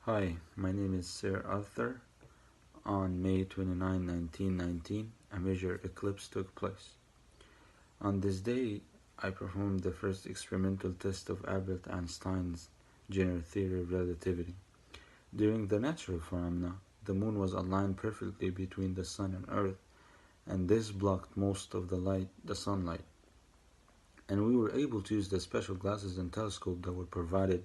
Hi, my name is Sir Arthur. On May 29, 1919, a major eclipse took place. On this day, I performed the first experimental test of Albert Einstein's general theory of relativity. During the natural phenomena, the moon was aligned perfectly between the sun and earth, and this blocked most of the sunlight. And we were able to use the special glasses and telescope that were provided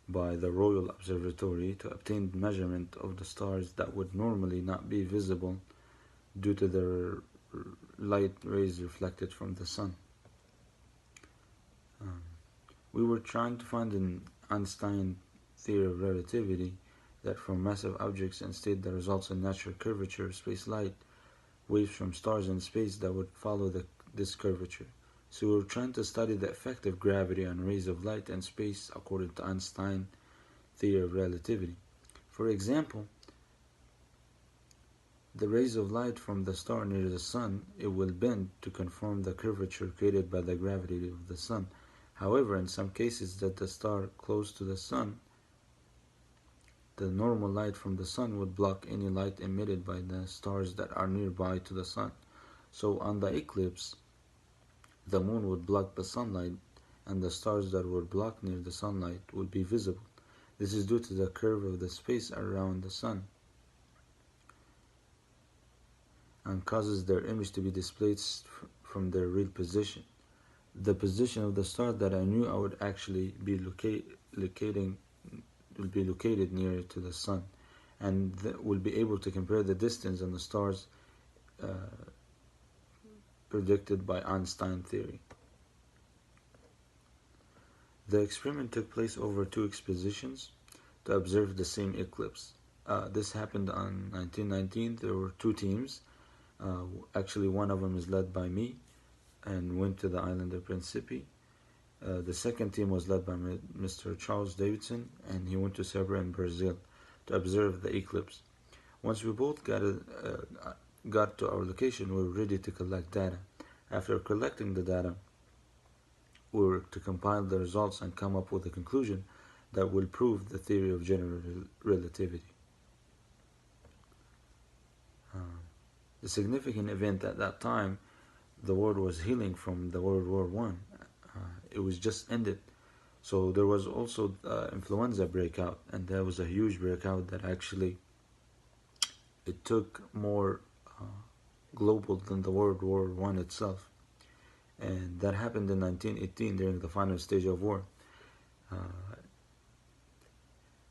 by the Royal Observatory to obtain measurement of the stars that would normally not be visible due to their light rays reflected from the sun. Um, we were trying to find an Einstein theory of relativity that from massive objects and state that results in natural curvature of space light waves from stars in space that would follow this curvature. So we were trying to study the effect of gravity on rays of light in space according to Einstein's theory of relativity. For example, the rays of light from the star near the sun, it will bend to conform the curvature created by the gravity of the sun. However, in some cases that the star close to the sun, the normal light from the sun would block any light emitted by the stars that are nearby to the sun. So on the eclipse, the moon would block the sunlight and the stars that were blocked near the sunlight would be visible. This is due to the curve of the space around the sun and causes their image to be displaced from their real position. The position of the star that I knew I would actually be located nearer to the sun, and will be able to compare the distance on the stars uh, predicted by Einstein theory. The experiment took place over 2 expositions to observe the same eclipse. This happened on 1919. There were 2 teams. Actually, one of them is led by me and went to the island of Principe. The second team was led by Mr. Charles Davidson, and he went to Ceará in Brazil to observe the eclipse. Once we both got to our location, we were ready to collect data. After collecting the data, we were to compile the results and come up with a conclusion that will prove the theory of general relativity. The significant event at that time, the world was healing from the World War I. It was just ended. So there was also influenza breakout, and that was a huge breakout that actually it took more global than the World War I itself. And that happened in 1918 during the final stage of war.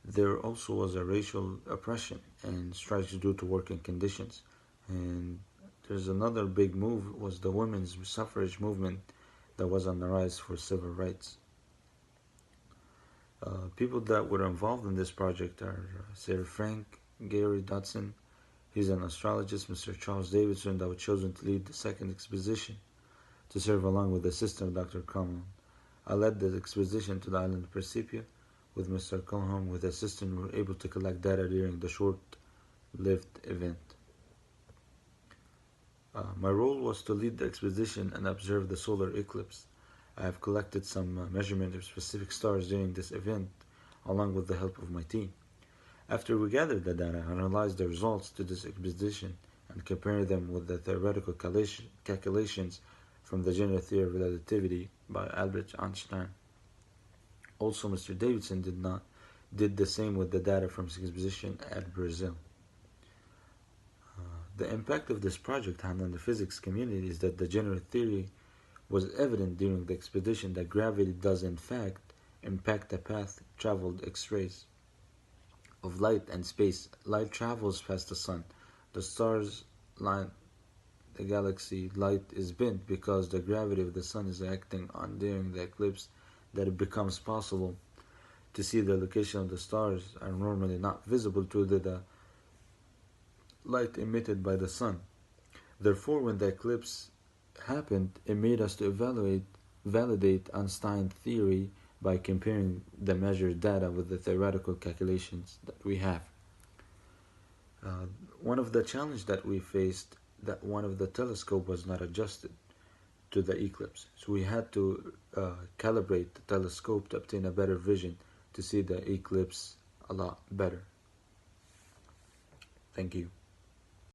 There also was a racial oppression and strikes due to working conditions. And there's another big move was the women's suffrage movement that was on the rise for civil rights. People that were involved in this project are Sir Frank Gary Dodson. He's an astrologist, Mr. Charles Davidson, that was chosen to lead the second exposition to serve along with the assistant Dr. Cromwell. I led the expedition to the island of Principe with Mr. Culham. With the assistant, we were able to collect data during the short-lived event. My role was to lead the expedition and observe the solar eclipse. I have collected some measurement of specific stars during this event, along with the help of my team. After we gathered the data, I analyzed the results to this expedition and compared them with the theoretical calculations from the general theory of relativity by Albert Einstein. Also, Mr. Davidson did the same with the data from his exposition at Brazil. The impact of this project on the physics community is that the general theory was evident during the expedition that gravity does in fact impact the path traveled X-rays of light and space. Light travels past the sun. The stars line the galaxy. Light is bent because the gravity of the sun is acting on during the eclipse, that it becomes possible to see the location of the stars are normally not visible due to the light emitted by the sun. Therefore, when the eclipse happened, it made us to validate Einstein's theory by comparing the measured data with the theoretical calculations that we have. One of the challenges that we faced, that one of the telescope was not adjusted to the eclipse. So we had to calibrate the telescope to obtain a better vision to see the eclipse a lot better. Thank you.